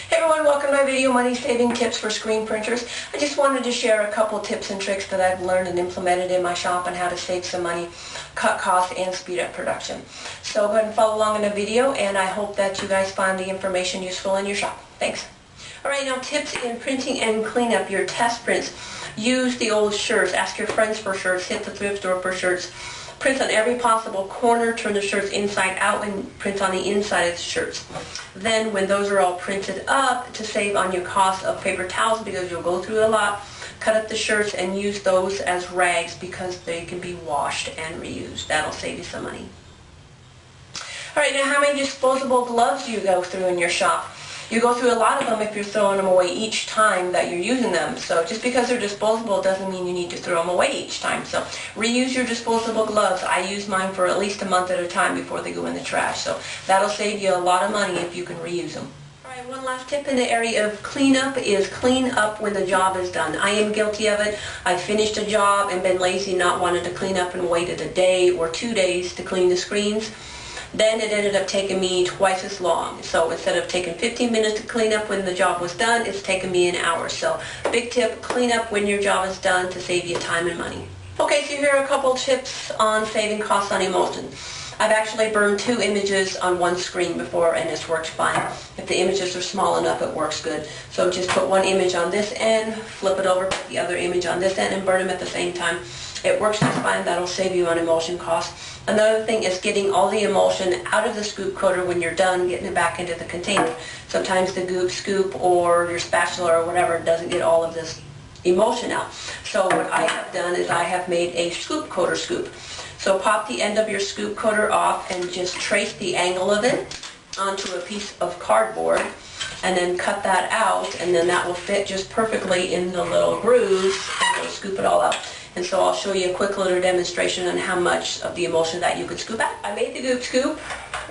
Hey everyone, welcome to my video, Money Saving Tips for Screen Printers. I just wanted to share a couple tips and tricks that I've learned and implemented in my shop on how to save some money, cut costs, and speed up production. So go ahead and follow along in the video, and I hope that you guys find the information useful in your shop. Thanks. Alright, now tips in printing and cleanup your test prints. Use the old shirts. Ask your friends for shirts. Hit the thrift store for shirts. Print on every possible corner, turn the shirts inside out, and print on the inside of the shirts. Then when those are all printed up, to save on your cost of paper towels, because you'll go through a lot, cut up the shirts and use those as rags because they can be washed and reused. That'll save you some money. Alright, now how many disposable gloves do you go through in your shop? You go through a lot of them if you're throwing them away each time that you're using them. So just because they're disposable doesn't mean you need to throw them away each time. So reuse your disposable gloves. I use mine for at least a month at a time before they go in the trash. So that'll save you a lot of money if you can reuse them. Alright, one last tip in the area of cleanup is clean up when the job is done. I am guilty of it. I've finished a job and been lazy, not wanted to clean up, and waited a day or 2 days to clean the screens. Then it ended up taking me twice as long. So instead of taking 15 minutes to clean up when the job was done, it's taken me an hour. So big tip, clean up when your job is done to save you time and money. Okay, so here are a couple tips on saving costs on emulsion. I've actually burned 2 images on one screen before and it's worked fine. If the images are small enough, it works good. So just put one image on this end, flip it over, put the other image on this end, and burn them at the same time. It works just fine. That'll save you on emulsion costs. Another thing is getting all the emulsion out of the scoop coater when you're done, getting it back into the container. Sometimes the goop scoop or your spatula or whatever doesn't get all of this emulsion out. So what I have done is I have made a scoop coater scoop. So pop the end of your scoop coater off and just trace the angle of it onto a piece of cardboard and then cut that out, and then that will fit just perfectly in the little grooves and it'll scoop it all out. And so I'll show you a quick little demonstration on how much of the emulsion that you could scoop out. I made the goop scoop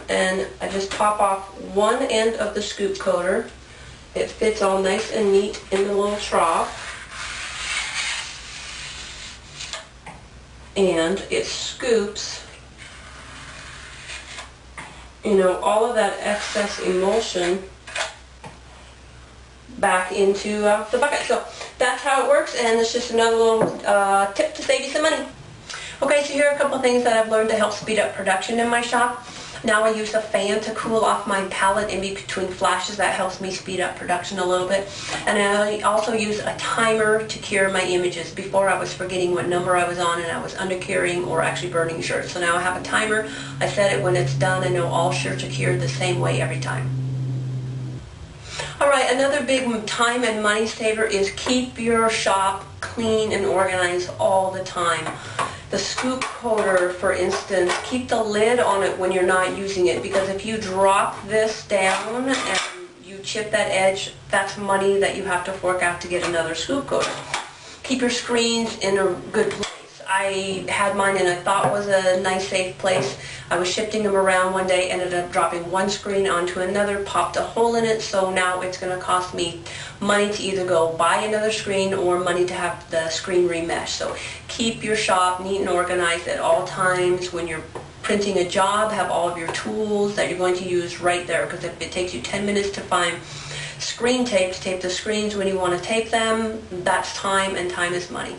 and I just pop off one end of the scoop coater. It fits all nice and neat in the little trough. And it scoops, all of that excess emulsion back into the bucket. So that's how it works, and it's just another little tip to save you some money. Okay, so here are a couple things that I've learned to help speed up production in my shop. Now I use a fan to cool off my palette in between flashes. That helps me speed up production a little bit. And I also use a timer to cure my images. Before I was forgetting what number I was on and I was undercuring or actually burning shirts. So now I have a timer. I set it when it's done. I know all shirts are cured the same way every time. Alright, another big time and money saver is keep your shop clean and organized all the time. The scoop coater, for instance, keep the lid on it when you're not using it, because if you drop this down and you chip that edge, that's money that you have to fork out to get another scoop coater. Keep your screens in a good place. I had mine in I thought was a nice safe place. I was shifting them around one day, ended up dropping one screen onto another, popped a hole in it, so now it's going to cost me money to either go buy another screen or money to have the screen remesh. So keep your shop neat and organized at all times. When you're printing a job, have all of your tools that you're going to use right there, because if it takes you 10 minutes to find screen tape to tape the screens when you want to tape them, that's time, and time is money.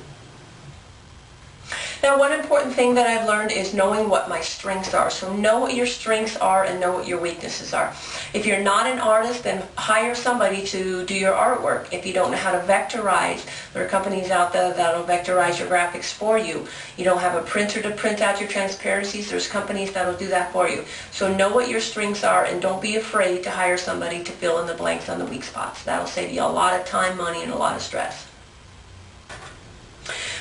Now, one important thing that I've learned is knowing what my strengths are. So know what your strengths are and know what your weaknesses are. If you're not an artist, then hire somebody to do your artwork. If you don't know how to vectorize, there are companies out there that'll vectorize your graphics for you. You don't have a printer to print out your transparencies, there's companies that'll do that for you. So know what your strengths are and don't be afraid to hire somebody to fill in the blanks on the weak spots. That'll save you a lot of time, money, and a lot of stress.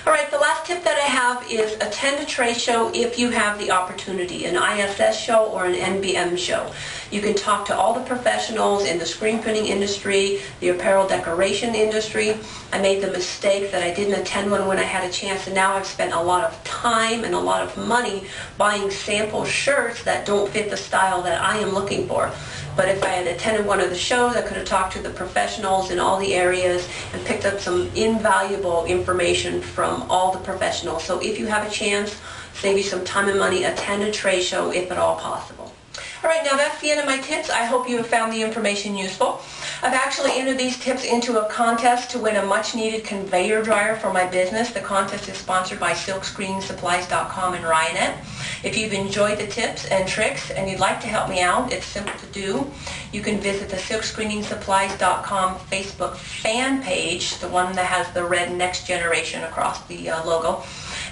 Alright, the last tip that I have is attend a trade show if you have the opportunity, an ISS show or an NBM show. You can talk to all the professionals in the screen printing industry, the apparel decoration industry. I made the mistake that I didn't attend one when I had a chance, and now I've spent a lot of time and a lot of money buying sample shirts that don't fit the style that I am looking for. But if I had attended one of the shows, I could have talked to the professionals in all the areas and picked up some invaluable information from all the professionals. So if you have a chance, save you some time and money, attend a trade show if at all possible. All right, now that's the end of my tips. I hope you have found the information useful. I've actually entered these tips into a contest to win a much-needed conveyor dryer for my business. The contest is sponsored by SilkScreeningSupplies.com and Ryonet. If you've enjoyed the tips and tricks and you'd like to help me out, it's simple to do. You can visit the SilkScreeningSupplies.com Facebook fan page, the one that has the red Next Generation across the logo,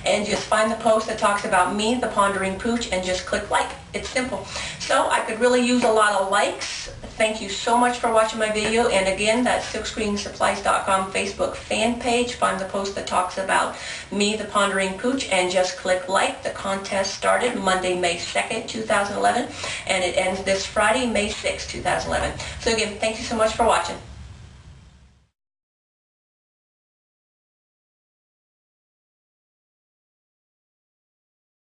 and just find the post that talks about me, the Pondering Pooch, and just click like. It's simple. So I could really use a lot of likes. Thank you so much for watching my video, and again, that's SilkScreeningSupplies.com Facebook fan page. Find the post that talks about me, the Pondering Pooch, and just click like. The contest started Monday, May 2nd, 2011, and it ends this Friday, May 6th, 2011. So again, thank you so much for watching.